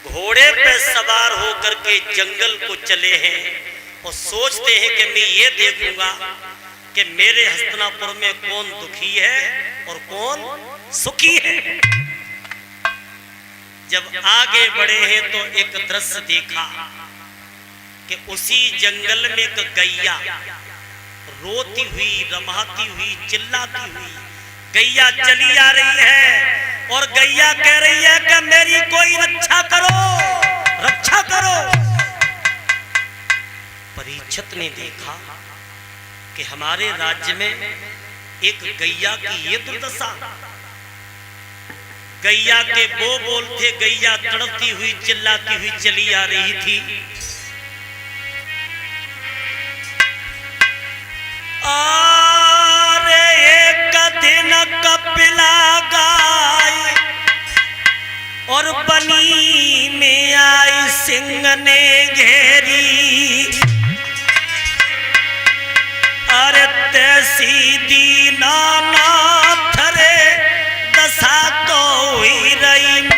घोड़े पे सवार होकर के जंगल को चले हैं और सोचते हैं कि मैं ये देखूंगा कि मेरे हस्तिनापुर में कौन दुखी है और कौन सुखी है। जब आगे बढ़े हैं तो एक दृश्य देखा कि उसी जंगल में एक गैया रोती हुई, रमाती हुई, चिल्लाती हुई गैया चली आ रही है और गैया कह रही है कि मेरी कोई रक्षा करो, रक्षा करो। परीक्षित ने देखा कि हमारे राज्य में एक गैया की ये दुर्दशा। गैया के वो बोल थे, गैया तड़पती हुई, चिल्लाती हुई चली आ रही थी। अरे एक दिन कपिला गाय और बनी में आई सिंह ने घेरी। अरे तैसी दीनानाथ रे दशा तो हुई रही में।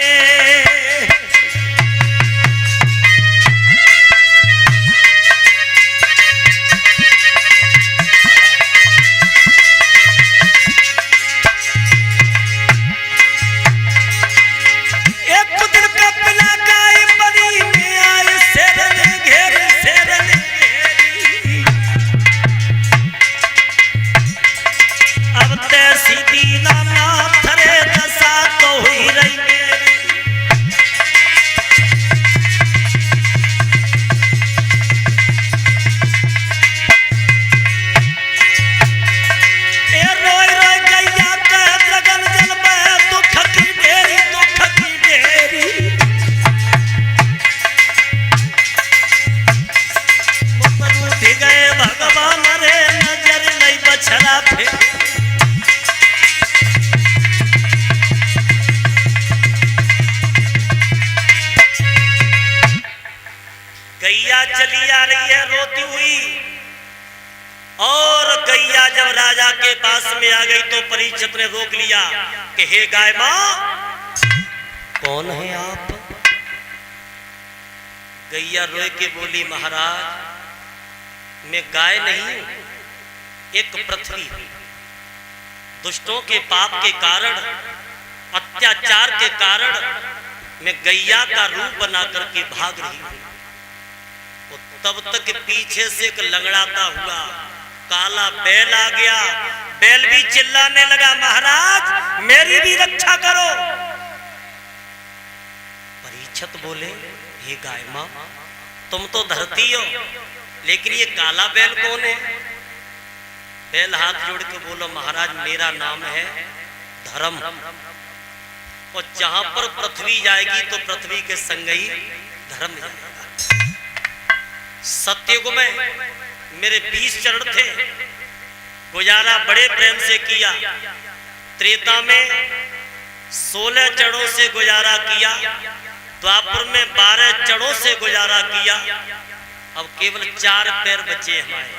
गैया चली आ रही है रोती हुई और गैया जब राजा के पास में आ गई तो परीक्षित ने रोक लिया कि हे गाय मां, कौन है आप? गैया रोए के बोली, महाराज मैं गाय नहीं, एक पृथ्वी। दुष्टों के पाप के कारण, अत्याचार के कारण मैं गैया का रूप बना करके भाग रही हूं। तब तक पीछे से एक लंगड़ाता हुआ काला बैल आ गया। बैल भी चिल्लाने लगा, महाराज मेरी भी रक्षा करो। परीक्षित बोले, हे गाय मां, तुम तो धरती हो, लेकिन ये काला बैल कौन है? बैल हाथ जोड़ के बोलो, महाराज मेरा नाम है धर्म, और जहां पर पृथ्वी जाएगी तो पृथ्वी के संग ही धर्म जाएगा। सत्ययुग में मेरे 20 चरण थे, गुजारा बड़े प्रेम से किया। त्रेता में 16 चरणों से गुजारा किया, द्वापर में 12 चरणों से गुजारा किया। अब केवल 4 पैर बचे हमारे।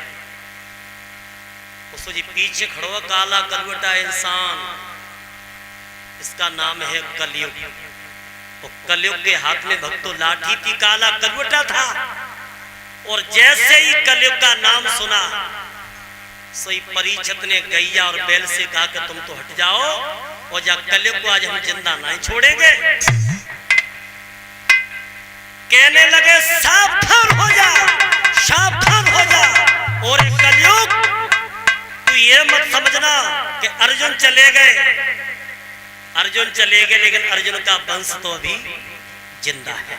उसको जी पीछे खड़ो काला कलवटा इंसान, इसका नाम है कलयुग। और कलयुग के हाथ में भक्तों लाठी थी, काला कलवटा था। और जैसे ही कलयुग का नाम सुना, सोई परीक्षित ने गैया और बैल से कहा कि तुम तो हट जाओ और जा, कलयुग को आज हम जिंदा नहीं छोड़ेंगे। कहने लगे सावधान हो जा, सावधान हो जा। और कलयुग तू ये मत समझना कि अर्जुन चले गए, अर्जुन चले गए, लेकिन अर्जुन का वंश तो अभी जिंदा है।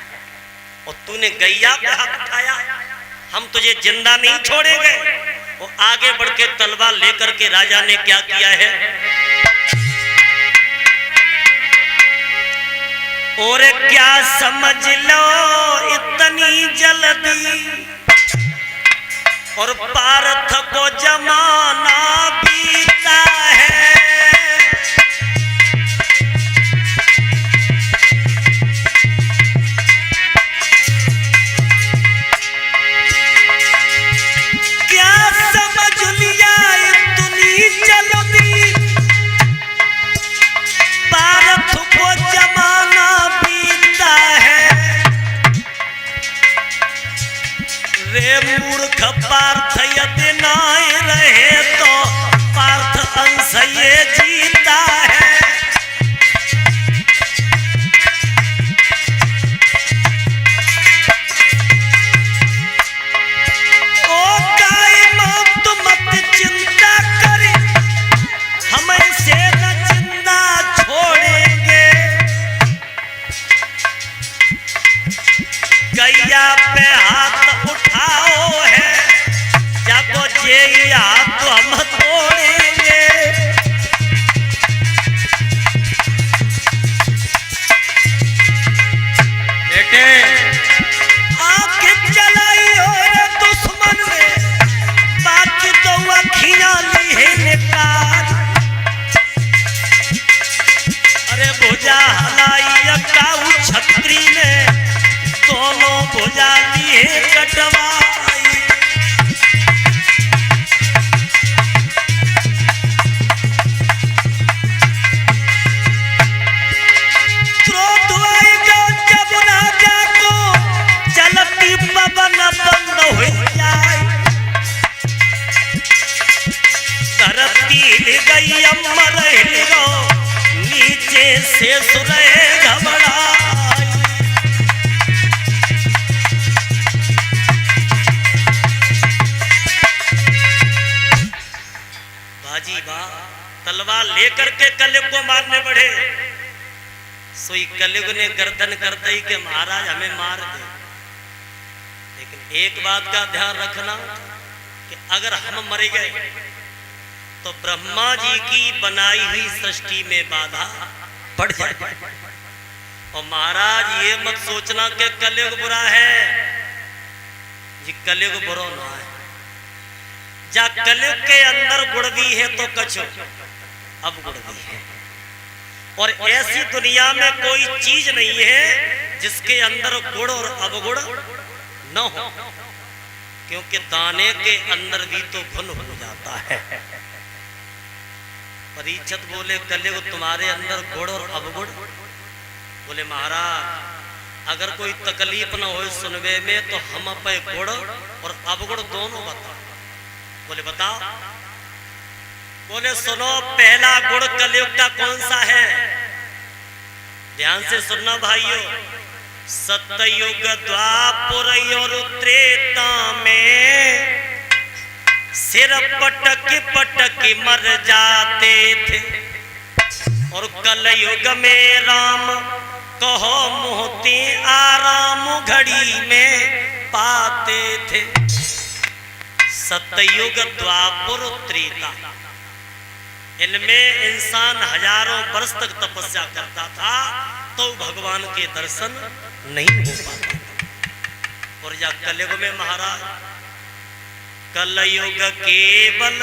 और तूने गैया पे हाथ उठाया, हम तुझे जिंदा नहीं छोड़ेंगे। वो आगे बढ़ के तलवार लेकर के राजा ने क्या किया है, और क्या समझ लो इतनी जल्दी, और पार्थ को जमाना बीता है। गई अमर हिलो, नीचे से सुरहे घबराई। बाजी बा तलवार लेकर के कलयुग को मारने बढ़े। सोई कलयुग ने गर्दन कर दी कि महाराज हमें मार दे। लेकिन एक बात का ध्यान रखना कि अगर हम मर गए तो ब्रह्मा जी की बनाई हुई सृष्टि में बाधा पड़ जाए। और महाराज ये मत सोचना कि कलयुग बुरा है, जी कलयुग बुरा ना है। जा कलयुग के अंदर गुण भी है तो कछो अब गुण भी है। और ऐसी दुनिया में कोई चीज नहीं है जिसके अंदर गुण और अवगुण न हो, क्योंकि दाने के अंदर भी तो गुण हो जाता है। परीक्षित बोले कलयुग तुम्हारे अंदर गुण और अवगुण? बोले महाराज अगर कोई तकलीफ न हो सुनवे में तो हम पे गुण और अवगुण दोनों बताओ। बोले बताओ। बोले सुनो, पहला गुण कलयुग का कौन सा है? ध्यान से सुनना भाइयों। सतयुग द्वापर और त्रेता में सिर पटक पटक मर जाते थे, और कलयुग में राम कहो मोहती आराम घड़ी में पाते थे। सतयुग द्वापर त्रेता, इनमें इंसान हजारों वर्ष तक तपस्या करता था तो भगवान के दर्शन नहीं हो पाते। और या कलयुग में महाराज कलयुग केवल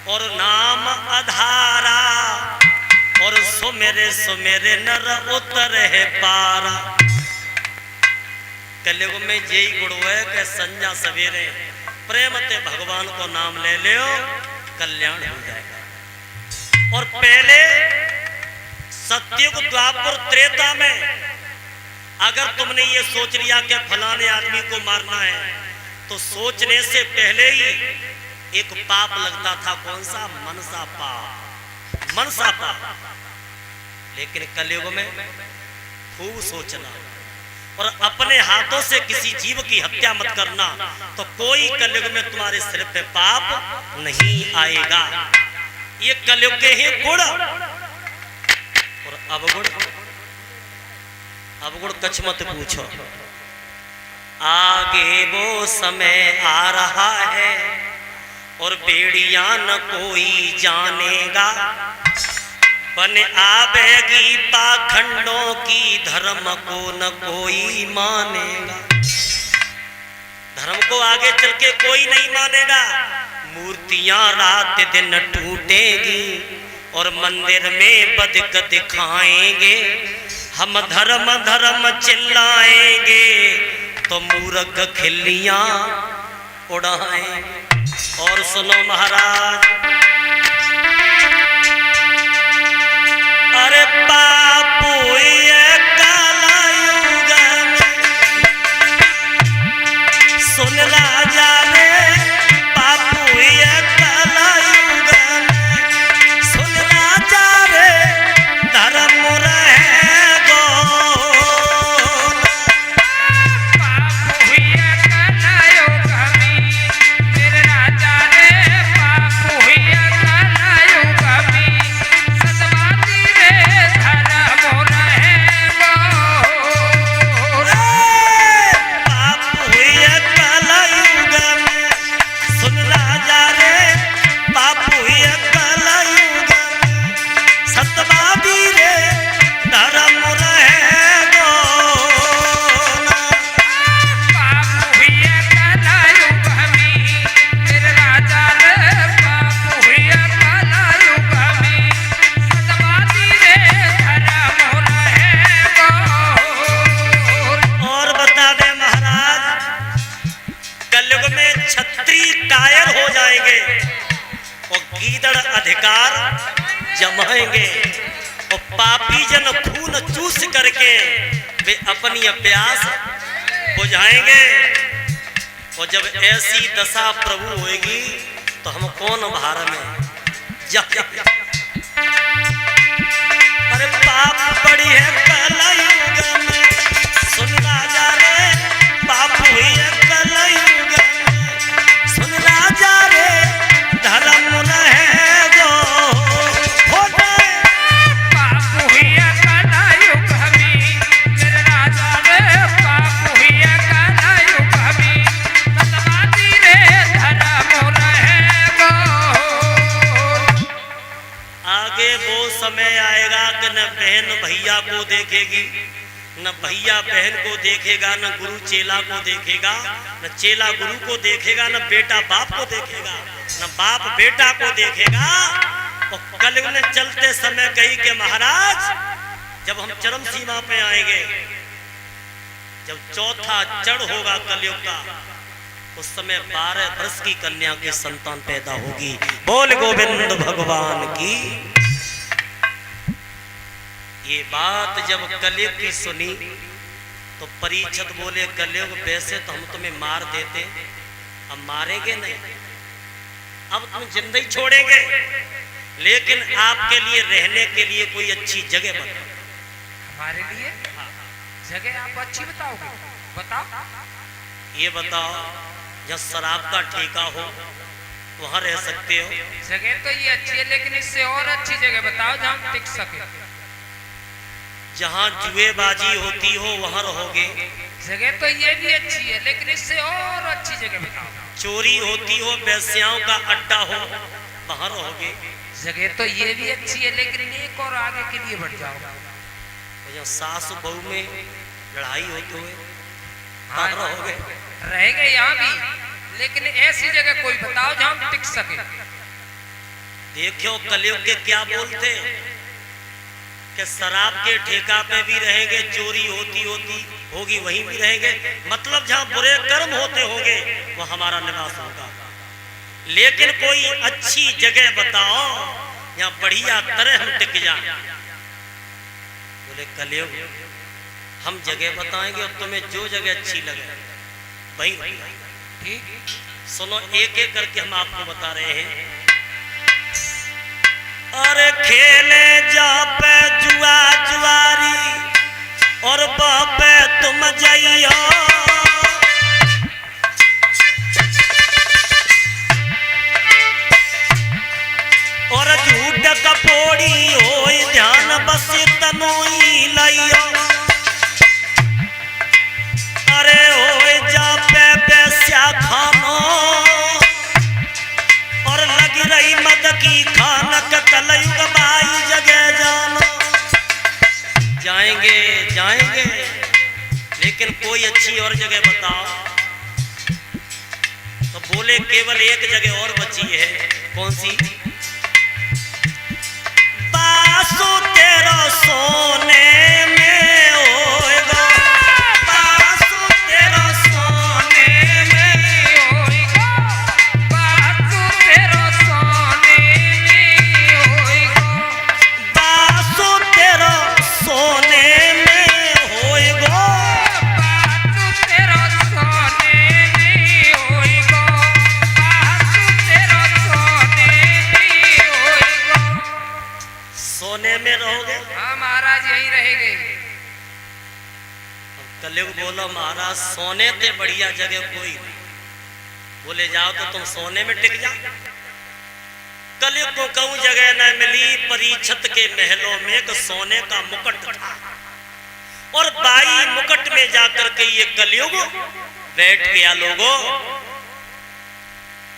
और नाम आधारा, और सुमेरे सुमेरे नर उतर है पारा। कलयुग में यही गुण है कि संध्या सवेरे प्रेम ते भगवान को नाम ले लो, कल्याण हो जाएगा। और पहले सतयुग द्वापर त्रेता में अगर तुमने ये सोच लिया कि फलाने आदमी को मारना है तो सोचने से पहले ही एक पाप लगता था। कौन सा? मनसा पाप, मनसा पाप। लेकिन कलयुग में खूब सोचना और अपने हाथों से किसी जीव की हत्या मत करना, तो कोई कलयुग में तुम्हारे सिर पे पाप नहीं आएगा। ये कलयुग के ही गुण। और अवगुण, अवगुण कछ मत पूछो। आगे वो समय आ रहा है और बेड़ियां न कोई जानेगा, बन आवेगी पाखंडों की, धर्म को न कोई मानेगा। धर्म को आगे चल के कोई नहीं मानेगा। मूर्तियां रात दिन टूटेगी और मंदिर में बदक दिखाएंगे। हम धर्म धर्म चिल्लाएंगे तो मूर्ख खिल्लियां उड़ाएंगे। और सुनो महाराज, अरे बापू ये काला युग सुन राजा ने, बापू ये काला युग सुन राजा रे, धर्म रहेगो। बापू ये काला युग मेरे राजा रे, बापू ये काला युग सतवादी रे, धर्म रहेगो। बापू ये काला युग सुन राजा रे, बापू ये काला युग सतवादी रे, धर्म रहेगो। बापू ये काला युग मेरे राजा रे, बापू ये काला युग सतवादी रे, धर्म रहेगो। और बता दे महाराज, कलयुग में छत्री कायर हो जाएंगे और गीदड़ अधिकार जमाएंगे, और पापी जन खून चूस करके वे अपनी प्यास बुझाएंगे। और जब ऐसी दशा प्रभु होगी तो हम कौन भार में, अरे पाप बड़ी है कलयुग में, सुन राजा रे पाप हुई है कलयुग में, सुन राजा रे धर्म रहेगो हो गए। पाप हुई है कलयुग में, मेरे राजा रे पाप हुई है कलयुग में, सतवादी रे धर्म रहेगो। आगे वो समय आएगा कि न बहन भैया को देखेगी, न भैया बहन को देखेगा, न गुरु चेला को देखेगा, न चेला गुरु को देखेगा, न बेटा बाप को देखेगा, न बाप बेटा को देखेगा। और कलयुग ने चलते समय कही कि महाराज जब हम चरम सीमा पे आएंगे, जब चौथा चढ़ होगा कलयुग का, उस समय 12 वर्ष की कन्या की संतान पैदा होगी। बोल गोविंद भगवान की। ये बात जब कलयुग की सुनी तो परीक्षित बोले कलयुग वैसे तो हम तुम्हें मार देते, अब मारेंगे नहीं, अब तुम जिंदा ही छोड़ेंगे, लेकिन आपके लिए रहने के लिए कोई अच्छी जगह बताओ। हमारे लिए जगह आप अच्छी बताओगे? बताओ। ये बताओ जहाँ शराब का ठेका हो वहां रह सकते हो? जगह तो ये अच्छी है, लेकिन इससे और अच्छी जगह बताओ जहाँ हम टिक सके। जहाँ जुएबाजी होती हो वहां रहोगे? जगह तो ये भी अच्छी है, लेकिन इससे और अच्छी जगह बताओ। चोरी होती हो, वेश्याओं का अड्डा हो वहां रहोगे? जगह तो ये भी अच्छी है, लेकिन एक और आगे के लिए बढ़ जाओ। जहाँ सास बहू में लड़ाई होती हुए हाँ, रहोगे? रहेंगे यहाँ भी, लेकिन ऐसी जगह कोई बताओ जहाँ हम टिक सके। देखो कलयुग के क्या बोलते कि शराब के ठेका पे भी रहेंगे, चोरी होती होगी वहीं भी रहेंगे, मतलब जहाँ बुरे कर्म होते होंगे वो हमारा निवास होगा। लेकिन कोई अच्छी जगह बताओ यहाँ बढ़िया तरह हम टिक जाएं। बोले कलयुग हम जगह बताएंगे और तुम्हें जो जगह अच्छी लगे वही ठीक। सुनो, एक एक करके हम आपको बता रहे हैं। अरे खेले जा पे जुआ जुआरी और बापे तुम जाइयो, और झूठ कपोड़ी हो ध्यान बस तनोई लाइयो। अरे हो जा पे बेस्या खानो और लगी रही मद की खानक, कलयुग बाई जगह जानो। जाएंगे जाएंगे, लेकिन कोई अच्छी और जगह बताओ। तो बोले केवल एक जगह और बची है। कौन सी? बासु तेरा सोने में होएगा, बासु तेरा सोने में होएगा, बासु तेरा सोने में होएगा, बासु तेरा सोने में होएगा, बासु तेरा सोने में होएगा, बासु तेरा सोने में होएगा। सोने में रहोगे? हाँ महाराज यही रहेंगे। कलयुग बोलो महाराज सोने से बढ़िया जगह कोई नहीं। बोले जाओ तो तुम सोने में टिक जाओ। कलयुग को कहूं जगह न मिली, परीक्षित के महलों में एक सोने का मुकुट था, और बाई मुकुट में जाकर के ये कलयुग बैठ गया लोगों।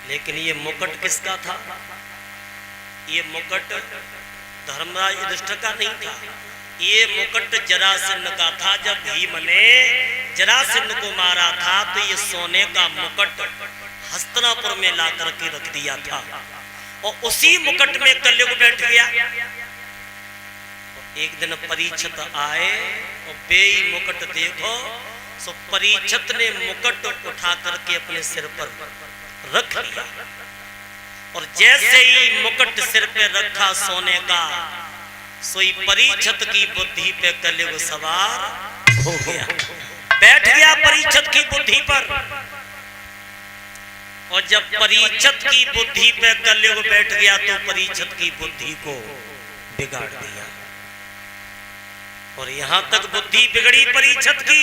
लेकिन ये मुकुट किसका था? ये मुकुट धर्मराज युधिष्ठिर का नहीं था, ये मुकुट जरासंध का था। जब भीम ने जरासंध को मारा था तो ये सोने का मुकुट हस्तिनापुर में ला करके रख दिया था, और उसी मुकुट में कलयुग बैठ गया। एक दिन परीक्षित आए और बेई मुकुट देखो, सो परीक्षित ने मुकुट उठा करके अपने सिर पर रख लिया, और जैसे ही मुकुट सिर पे रखा सोने का, सोई परीक्षित की बुद्धि पे कलयुग सवार हो गया, बैठ गया परीक्षित की बुद्धि पर। और जब परीक्षित की बुद्धि पे कलयुग बैठ गया तो परीक्षित की बुद्धि को बिगाड़ दिया। और यहां तक बुद्धि बिगड़ी परीक्षित की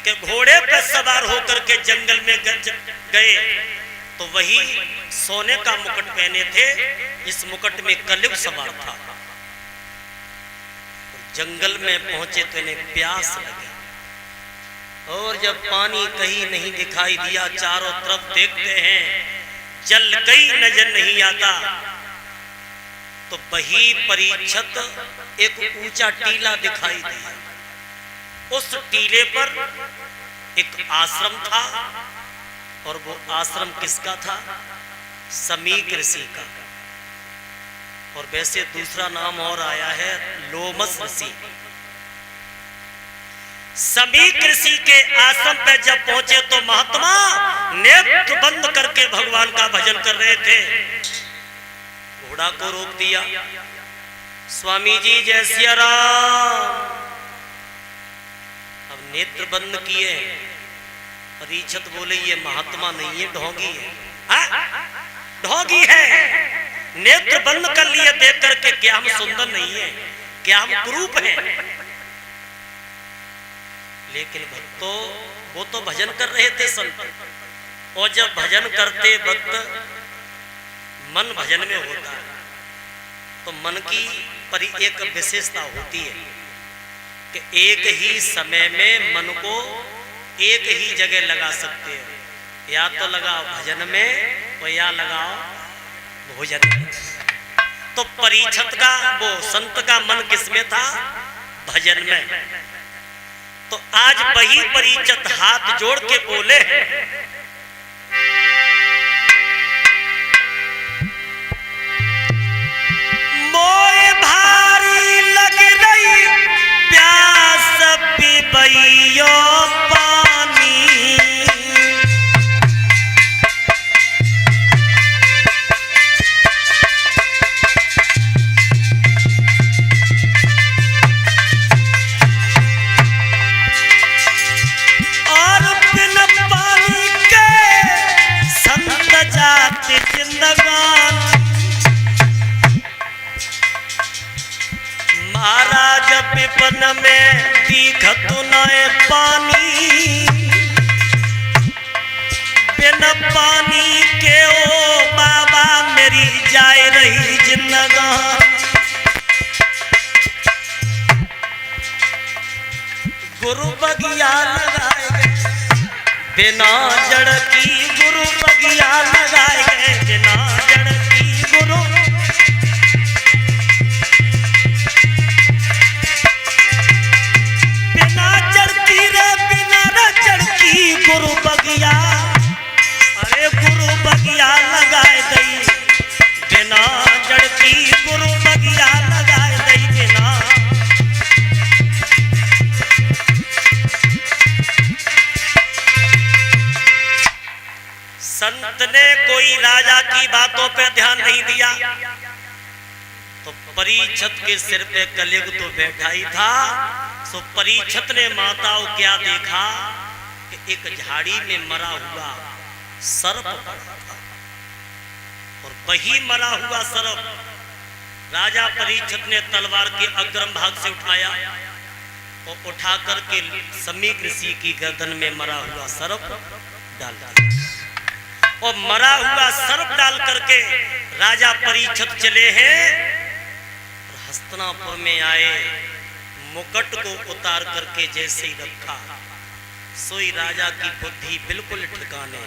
कि घोड़े पे सवार होकर के जंगल में गए तो वही सोने का मुकुट पहने थे, इस मुकुट में कलयुग सवार था। जंगल में पहुंचे तो इन्हें प्यास लगी और जब पानी कहीं नहीं दिखाई दिया, चारों तरफ देखते हैं जल कहीं नजर नहीं आता, तो वही परीक्षित एक ऊंचा टीला दिखाई दिया। उस टीले पर एक आश्रम था और वो आश्रम किसका था? समीक ऋषि का। और वैसे दूसरा नाम और आया है लोमस ऋषि। समीक ऋषि के आश्रम पे जब पहुंचे तो महात्मा नेत्र बंद करके भगवान का भजन कर रहे थे। घोड़ा को रोक दिया, स्वामी जी जय सिया राम। अब नेत्र बंद किए, परीक्षित बोले ये महात्मा नहीं है, ढोंगी है। ढोंगी है, नेत्र बंद कर लिए देख करके, क्या हम सुंदर नहीं है, क्या हम कुरूप हैं? लेकिन भक्तों वो तो भजन कर रहे थे संत, और जब भजन करते वक्त मन भजन में होता है तो मन की एक विशेषता होती है कि एक ही समय में मन को एक ही जगह लगा सकते हैं, या तो लगाओ भजन में और या लगाओ भोजन में। तो परीक्षित का वो संत का मन किसमें था? भजन में। तो आज वही परीक्षित हाथ जोड़ के बोले मोए भारी लग रही प्यास पिबैयो पानी, और बिन पानी के संत जाति जिंदगान। महाराज विपन में दिखत नए पानी, बिन पानी के ओ बाबा मेरी जाए रही जिंदगान। गुरु बगिया लगाए गए बिना जड़ की, गुरु बगिया लगाए गए बिना जड़ की। गुरु गुरु बगिया, अरे गुरु बगिया लगाए दई बिना जड़ की, गुरु बगिया लगाए दई बिना। संत ने कोई राजा की बातों पे ध्यान नहीं दिया, तो परीक्षित के सिर पे कलयुग तो बैठा ही था। सो परीक्षित ने माताओं क्या देखा कि एक झाड़ी में मरा हुआ सर्प पड़ा था, और वही मरा हुआ सर्प राजा परीक्षित ने तलवार के अग्रम भाग से उठाया और उठा करके समीक ऋषि की गर्दन में मरा हुआ सर्प डाल दिया। और मरा हुआ सर्प डाल करके राजा परीक्षित चले हैं और हस्तिनापुर में आए। मुकुट को उतार करके जैसे ही रखा, सोई राजा की बुद्धि बिल्कुल ठिकाने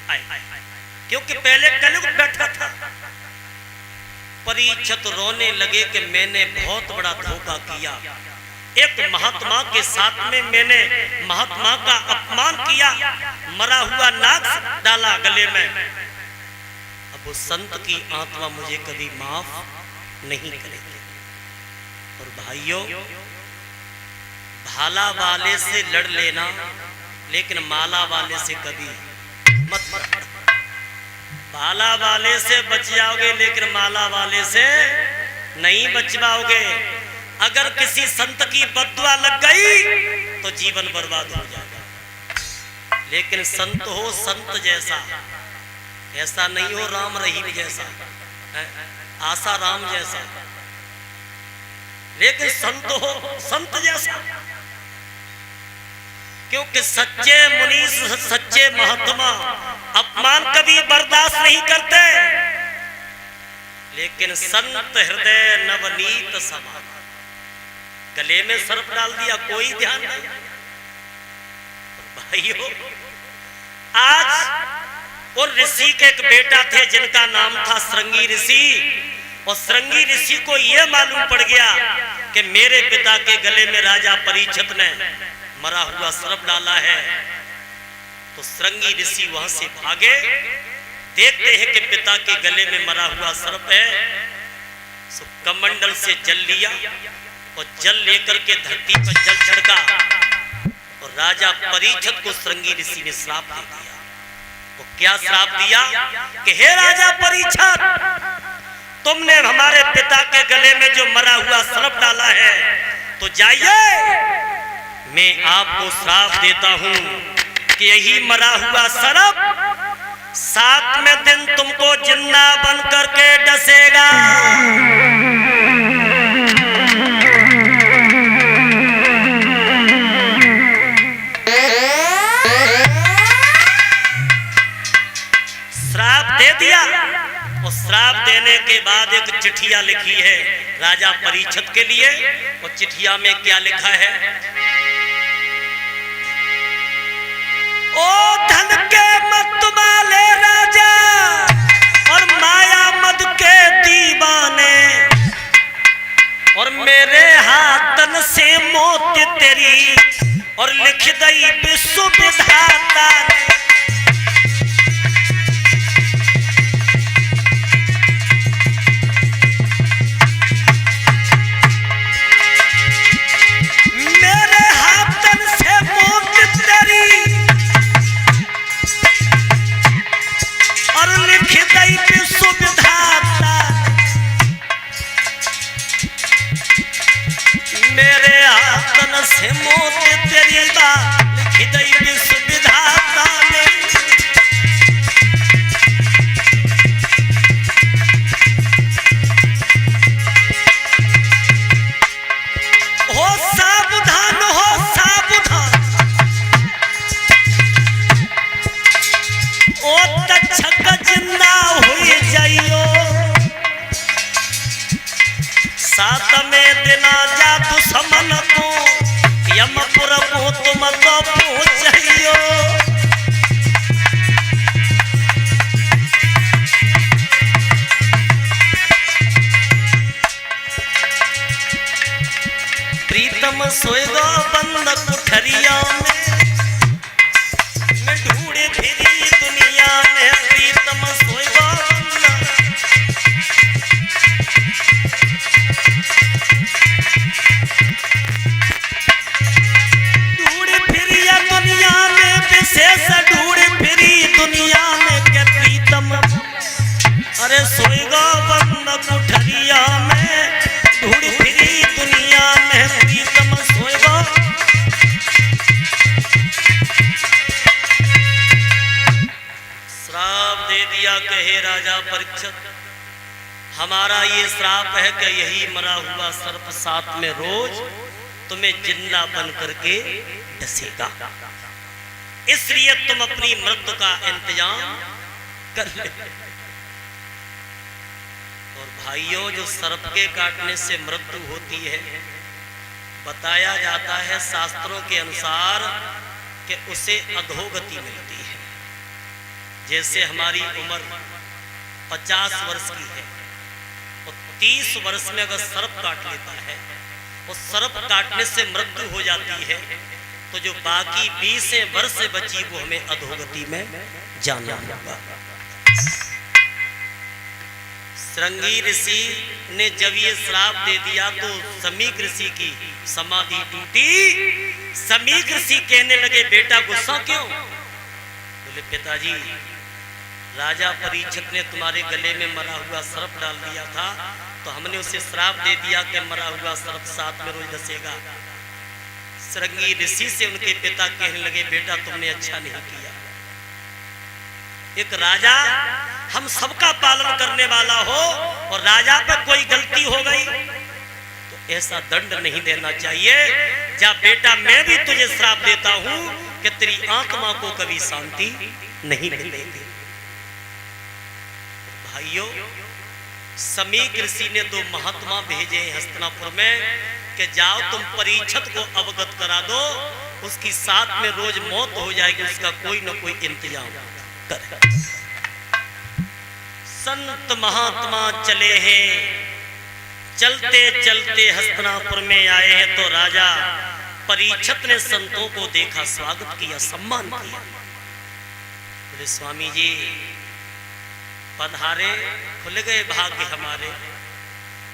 आई, क्योंकि पहले कलयुग बैठा था। परीक्षित रोने लगे कि मैंने बहुत बड़ा धोखा किया, एक महात्मा के साथ में मैंने महात्मा का अपमान किया, मरा हुआ नाग डाला गले में। अब उस संत की आत्मा मुझे कभी माफ नहीं करेगी। और भाइयों, भाला वाले से लड़ लेना, लेकिन माला वाले से कभी मत लड़ना। भाला वाले से बच जाओगे, लेकिन माला वाले से नहीं बच पाओगे। अगर किसी संत की बद्दुआ लग गई तो जीवन बर्बाद हो जाएगा। लेकिन संत हो संत जैसा, ऐसा नहीं हो राम रहीम जैसा, आसा राम जैसा, लेकिन संत हो संत जैसा। क्योंकि सच्चे मुनीस, सच्चे महात्मा अपमान कभी बर्दाश्त नहीं करते, लेकिन संत हृदय नवनीत समान। गले में सर्प डाल दिया, कोई ध्यान नहीं। भाइयों, आज उन ऋषि के एक बेटा थे जिनका नाम था श्रृंगी ऋषि, और श्रृंगी ऋषि को यह मालूम पड़ गया कि मेरे पिता के गले में राजा परीक्षित ने मरा हुआ सर्प डाला है। तो श्रृंगी ऋषि वहां से भागे, देखते हैं कि पिता के गले में मरा हुआ सर्प है। सो कमंडल से जल लिया और जल लेकर के धरती पर जल छिड़का, और राजा परीक्षित को श्रृंगी ऋषि ने श्राप दे दिया। वो क्या श्राप दिया कि हे राजा परीक्षित, तुमने हमारे पिता के गले में जो मरा हुआ सर्प डाला है, तो जाइए मैं आपको श्राप देता हूं कि यही मरा हुआ सर्प 7वें दिन तुमको जिन्ना बन करके डसेगा। श्राप दे दिया, और श्राप देने के बाद एक चिट्ठिया लिखी है राजा परीक्षित के लिए। और चिट्ठिया में क्या लिखा है? ओ धन के मत वाले राजा और माया मद के दीवाने, और मेरे हाथन से मौत तेरी और लिख दई विश्व विधाता ने। मेरे हाथन से मौत तेरी और लिख दई विश्व विधाता, मेरे हाथन से मौत तेरी लिख दई विश्व विधाता ने। हो सावधान, हो सावधान, ओ तक्षक जिंदा हुई जाइयो, 7वें दिन जादू समन को यमपुर को तुम तो पहुंचियो। प्रीतम सोएगा बंद कुठरिया में, मैं ढूंढे फिरी दुनिया में। प्रीतम सोएगा ढूंढे फिरी दुनिया में, विशेष ढूंढे फिरी दुनिया में के प्रीतम, अरे सोएगा बंद कुठरिया में, ढूंढ फिरी दुनिया में प्रीतम सोएगा। श्राप दे दिया कहे राजा परीक्षित, हमारा ये श्राप है कि यही मरा हुआ सर्प 7वें रोज तुम्हें जिन्ना बन करके डसेगा, इसलिए तुम अपनी मृत्यु का इंतजाम कर ले। और भाइयों, जो सर्प के काटने से मृत्यु होती है, बताया जाता है शास्त्रों के अनुसार कि उसे अधोगति मिलती है। जैसे हमारी उम्र 50 वर्ष की है और 30 वर्ष में अगर सर्प काट लेता है, उस सर्प काटने से मृत्यु हो जाती है, तो जो बाकी 20 वर्ष बची वो हमें अधोगति में जाना होगा। श्रृंगी ऋषि ने जब ये श्राप दे दिया तो समीक ऋषि की समाधि टूटी। समीक ऋषि कहने लगे, बेटा गुस्सा क्यों? बोले, पिताजी राजा परीक्षित ने तुम्हारे गले में मरा हुआ सर्प डाल दिया था, तो हमने उसे श्राप दे दिया कि मरा हुआ सर्प 7वें रोज डसेगा। श्रृंगी ऋषि से उनके पिता कहने लगे, बेटा तुमने अच्छा नहीं किया, एक राजा हम सबका पालन करने वाला हो और राजा पर कोई गलती हो गई तो ऐसा दंड नहीं देना चाहिए। जा बेटा, मैं भी तुझे श्राप देता हूं कि तेरी आत्मा को कभी शांति नहीं मिलेगी। भाइयों, समीक ऋषि ने 2 महात्मा भेजे हस्तिनापुर में कि जाओ तुम परीक्षित को अवगत करा दो, उसकी साथ में रोज मौत हो जाएगी, उसका कोई ना कोई इंतजाम कर। संत महात्मा चले हैं, चलते चलते हस्तिनापुर में आए हैं तो राजा परीक्षित ने संतों को देखा, स्वागत किया, सम्मान किया। बोले स्वामी जी पधारे, खुल गए भाग्य हमारे।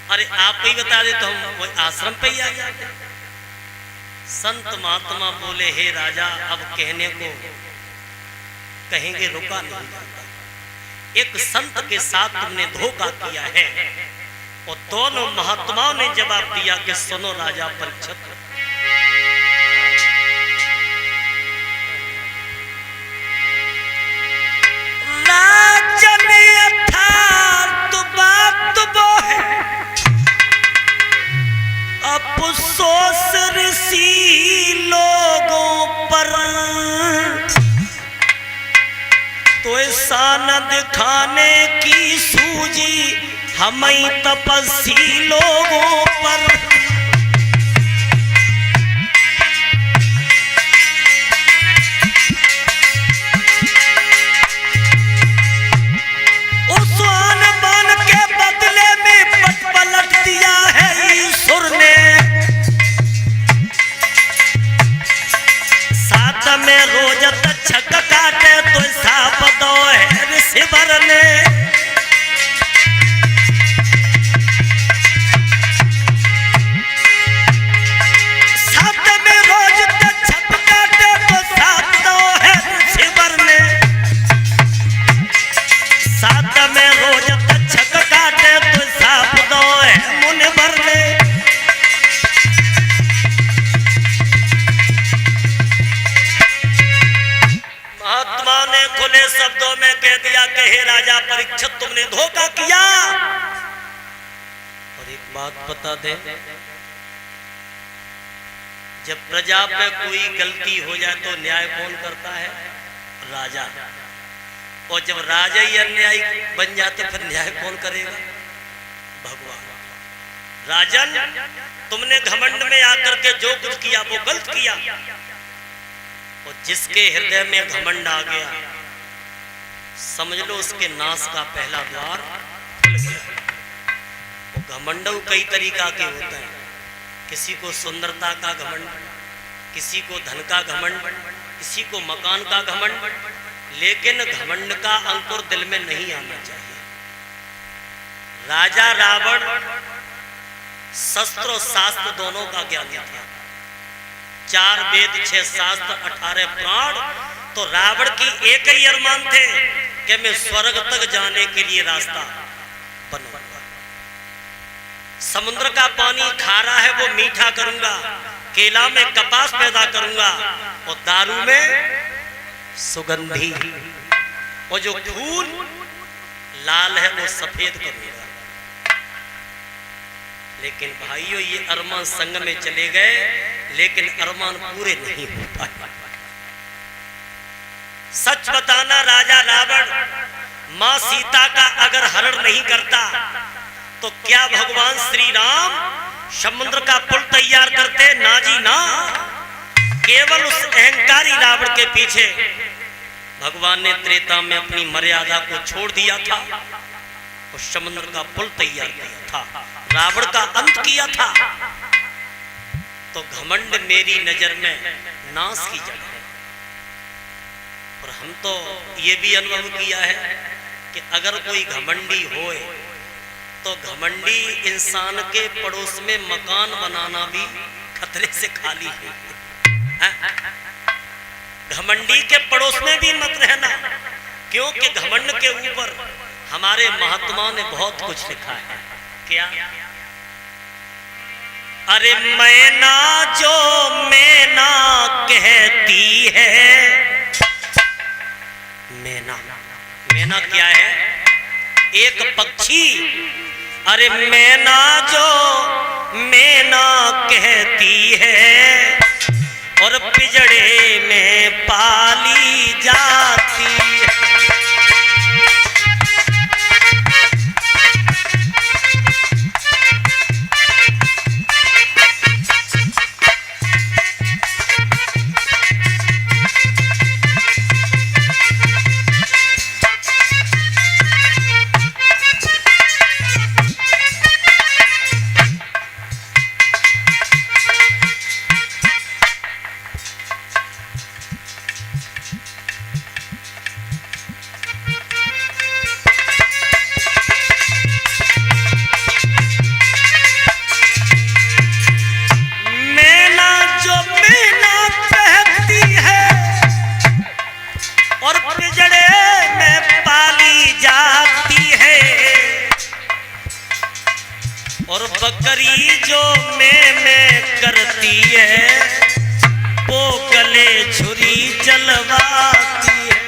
अरे आप ही बता दे तो हम आश्रम पे ही आ जाते। संत महात्मा बोले हे राजा, अब कहने को कहेंगे रुका नहीं जाता। एक संत के साथ तुमने धोखा किया है। और दोनों महात्माओं ने जवाब दिया कि सुनो राजा परीक्षित, अफसोस ऋषि लोगों पर तो ऐसा न दिखाने की सूझी हमें तपस्वी लोगों पर। उस्मान बन के बदले में पलट दिया है ईश्वर ने, साथ में रोज छक काटे तो साप दो है ऋषिवर ने। साथ में रोज छक काटे तो साप दो है ऋषिवर ने, साथ में रोज छक काटे तो साप दो है मुनिवर ने। महात्मा ने खुले शब्दों में कह दिया कि हे राजा परीक्षित, तुमने धोखा किया। और एक बात बता दे, जब प्रजा पे कोई गलती हो जाए तो न्याय कौन करता है? राजा। और जब राजा ही अन्यायी बन जाते फिर न्याय कौन करेगा? भगवान। राजन, तुमने घमंड में आकर के जो कुछ किया वो गलत किया। और जिसके हृदय में घमंड आ गया समझ लो उसके नाश का पहला द्वार खुल गया। घमंड कई तरीका के होते हैं, किसी को सुंदरता का घमंड, किसी को धन का घमंड, किसी को मकान का घमंड, लेकिन घमंड का अंकुर दिल में नहीं आना चाहिए। राजा रावण शस्त्र और शास्त्र दोनों का ज्ञानी था, 4 वेद 6 शास्त्र 18 पुराण। तो रावण की एक ही अरमान थे कि मैं स्वर्ग तक जाने के लिए रास्ता बनूंगा, समुद्र का पानी खारा है वो मीठा करूंगा, केला में कपास पैदा करूंगा और दारू में सुगंधी, और जो फूल लाल है वो सफेद करूंगा। लेकिन भाइयों ये अरमान संग में चले गए, लेकिन अरमान पूरे नहीं हो पाए। सच बताना, राजा रावण मां सीता का अगर हरण नहीं करता तो क्या भगवान श्री राम समुद्र का पुल तैयार करते? ना जी ना। केवल उस अहंकारी रावण के पीछे भगवान ने त्रेता में अपनी मर्यादा को छोड़ दिया था और समुद्र का पुल तैयार किया था, रावण का अंत किया था। तो घमंड मेरी नजर में नाश की जड़ है। और हम तो ये भी अनुभव किया है कि अगर कोई घमंडी होए तो घमंडी इंसान के पड़ोस में मकान बनाना भी खतरे से खाली है। घमंडी के पड़ोस में भी मत रहना, क्योंकि घमंड के ऊपर हमारे महात्माओं ने बहुत कुछ लिखा है। क्या? अरे मैना जो मैना कहती है, मैना मैना क्या है? एक पक्षी। अरे मैना जो मैना कहती है और पिंजड़े में पाली जाती है। और बकरी जो मैं करती है वो गले छुरी चलवाती है।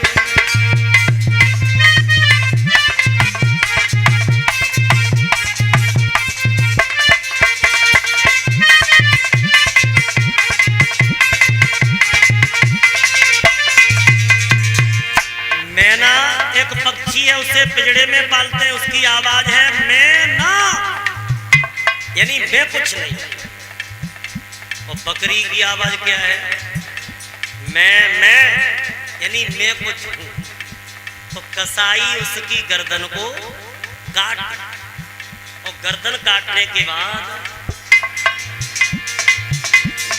मैना एक पक्षी है, उसे पिंजड़े में पालते हैं, उसकी आवाज है मैना, यानी मैं कुछ नहीं। और बकरी की आवाज क्या है? मैं यानी मैं कुछ हूं। तो कसाई उसकी गर्दन को काट, और गर्दन काटने के बाद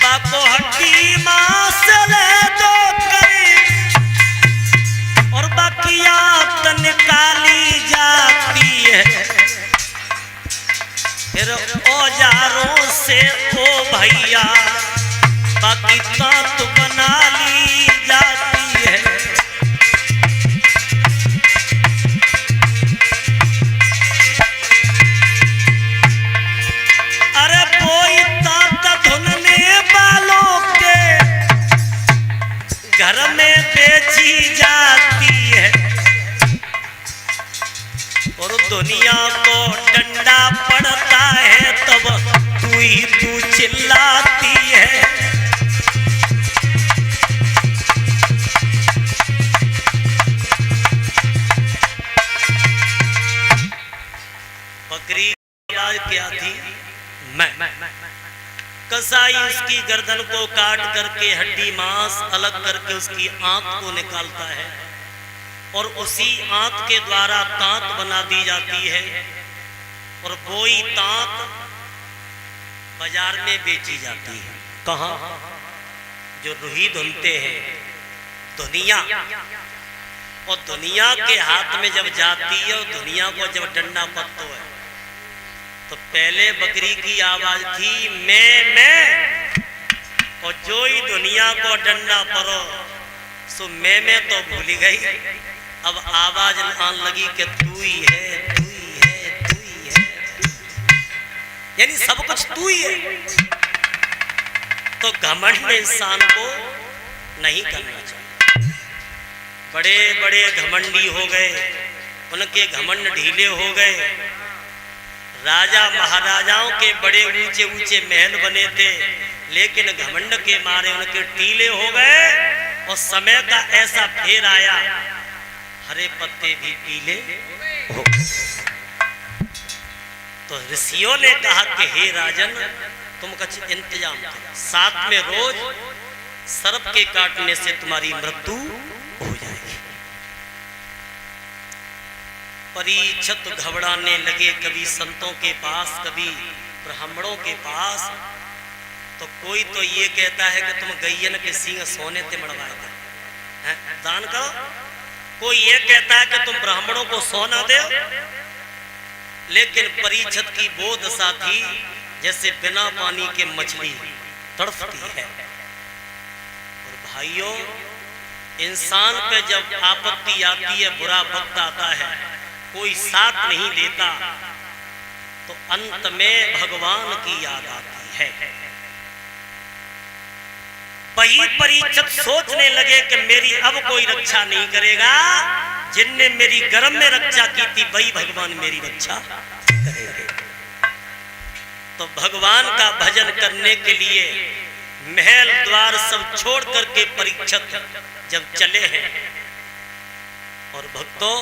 बाको हड्डी मांस ले दो करे और बाकिया निकाली जाती है। फिर औजारों से ओ भैया बाकी तांत बना ली जाती है। अरे कोई तांत धुनने वालों के घर में बेची जाती है और दुनिया को डंडा पड़ता है तब तू चिल्लाती है। बकरी की आवाज क्या थी? मैं। कसाई उसकी गर्दन को काट करके हड्डी मांस अलग करके उसकी आंत को निकालता है और उसी आंत के द्वारा तांत बना दी जाती है और वही तांत बाजार में बेची जाती है। कहाँ? जो रुई धुनते हैं दुनिया, और दुनिया के हाथ में जब जाती है और दुनिया को जब डंडा पड़ता है तो पहले बकरी की आवाज थी मैं, और जो ही दुनिया को डंडा पड़ो सो मैं तो भूल गई। अब आवाज आने लगी कि तू ही है, तू ही है, तू ही है, यानी सब कुछ तू ही है। तो घमंड इंसान को नहीं करना चाहिए। बड़े बड़े घमंडी हो गए, उनके घमंड ढीले हो गए। राजा महाराजाओं के बड़े ऊंचे ऊंचे महल बने थे, लेकिन घमंड के मारे उनके ढीले हो गए और समय का ऐसा फेर आया हरे पत्ते भी पीले हो। तो ऋषियों ने कहा कि हे राजन तुम कुछ इंतजाम करो, साथ में रोज सर्प के काटने से तुम्हारी मृत्यु हो जाएगी। परीक्षित घबराने लगे, कभी संतों के पास कभी ब्राह्मणों के पास। तो कोई तो ये कहता है कि तुम गैयन के सींग सोने ते मड़वाए थे दान करो, कोई ये कहता है कि तुम ब्राह्मणों को सोना दो। लेकिन परीक्षित की वो दशा थी जैसे बिना पानी के मछली तड़पती है। और भाइयों, इंसान पे जब आपत्ति आती है, बुरा वक्त आता है, कोई साथ नहीं देता, तो अंत में भगवान की याद आती है। वही परीक्षित सोचने लगे कि मेरी अब कोई रक्षा नहीं करेगा, जिनने मेरी गर्म में रक्षा की थी वही भगवान मेरी रक्षा करेंगे। तो भगवान का भजन करने के लिए महल द्वार सब छोड़ करके परीक्षित जब चले हैं और भक्तों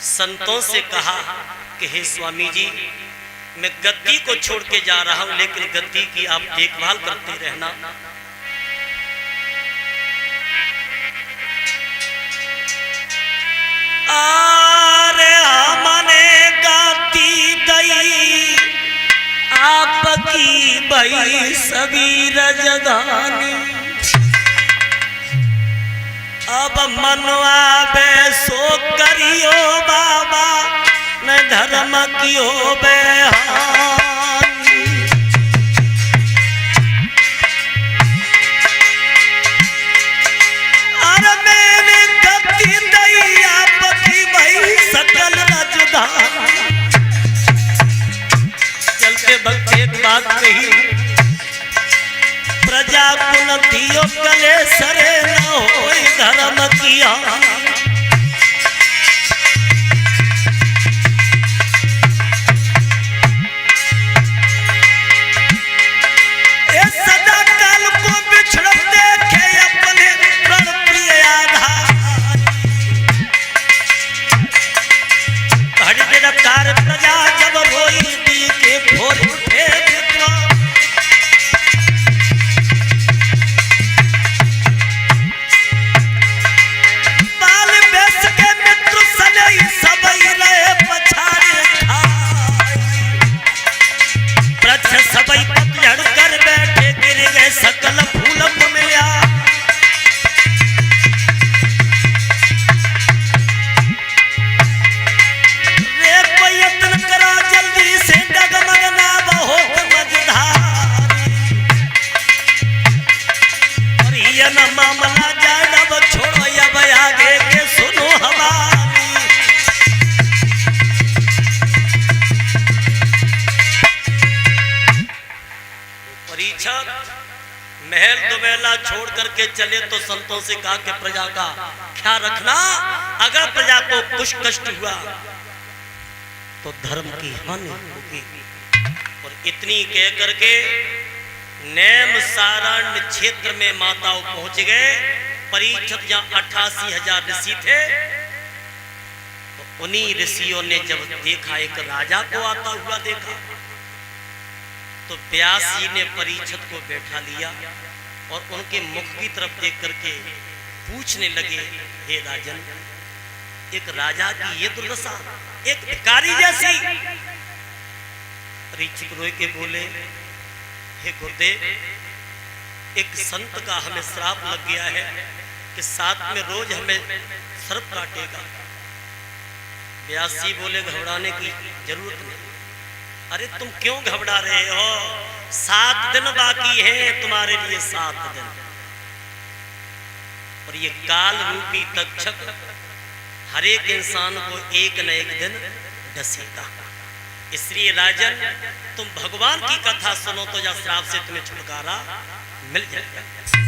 संतों से कहा कि हे स्वामी जी, मैं गद्दी को छोड़ के जा रहा हूं, लेकिन गद्दी की आप देखभाल करते रहना। आरे हमने गाती दई आपकी भई सभी रजधानी, अब मनवा बेसो करियो बाबा, न धर्म कियो बेहानी। अरे मैंने गद्दी दई आपकी भई सकल रजधानी। चलते वक्त एक बात कही, प्रजा कुल दियो कले सरे न होई धर्म किया। ये सदा काल को बिछड़ देखे अपने प्रण प्रिय आधार, घड़ी रफ्तार प्रजा जब रोई दी के भोर उठे बाल बेस के मित्र सनई सबई रहे पछाड़े वृक्ष सबई पतझड़ कर बैठे, गिर गए सकल फूल कुमिया। रे कोई यत्न करा जल्दी से डगमग ना बहुत मझधारी, और ये न मामला जाए अब छोड़ो अब आगे के सुनो हमारी। परीक्षक महल दुबेला छोड़ करके चले तो संतों से कहा कि प्रजा का ख्याल रखना, अगर प्रजा को कुछ कष्ट हुआ तो धर्म की हानि होगी। और इतनी कह करके नेम सारण्य क्षेत्र में माताओं पहुंच गए। परीक्षित जहां 88,000 ऋषि थे, तो उन्हीं ऋषियों ने जब देखा एक राजा को आता हुआ देखा, तो व्यास जी ने परीक्षित को बैठा लिया और उनके मुख की तरफ देख करके पूछने लगे, हे राजन, एक राजा की ये दुर्दशा, एक भिखारी जैसी। परीक्षित रोए के बोले, हे गुरुदेव, एक संत का हमें श्राप लग गया है कि साथ में रोज हमें सर्प काटेगा। व्यास जी बोले, घबराने की जरूरत नहीं। अरे तुम क्यों घबरा रहे हो? 7 दिन बाकी है तुम्हारे लिए, 7 दिन। और ये काल रूपी तक्षक हर एक इंसान को एक न एक दिन डसेगा। इसलिए राजन, तुम भगवान की कथा सुनो तो या श्राप से तुम्हें छुटकारा मिल जाएगा।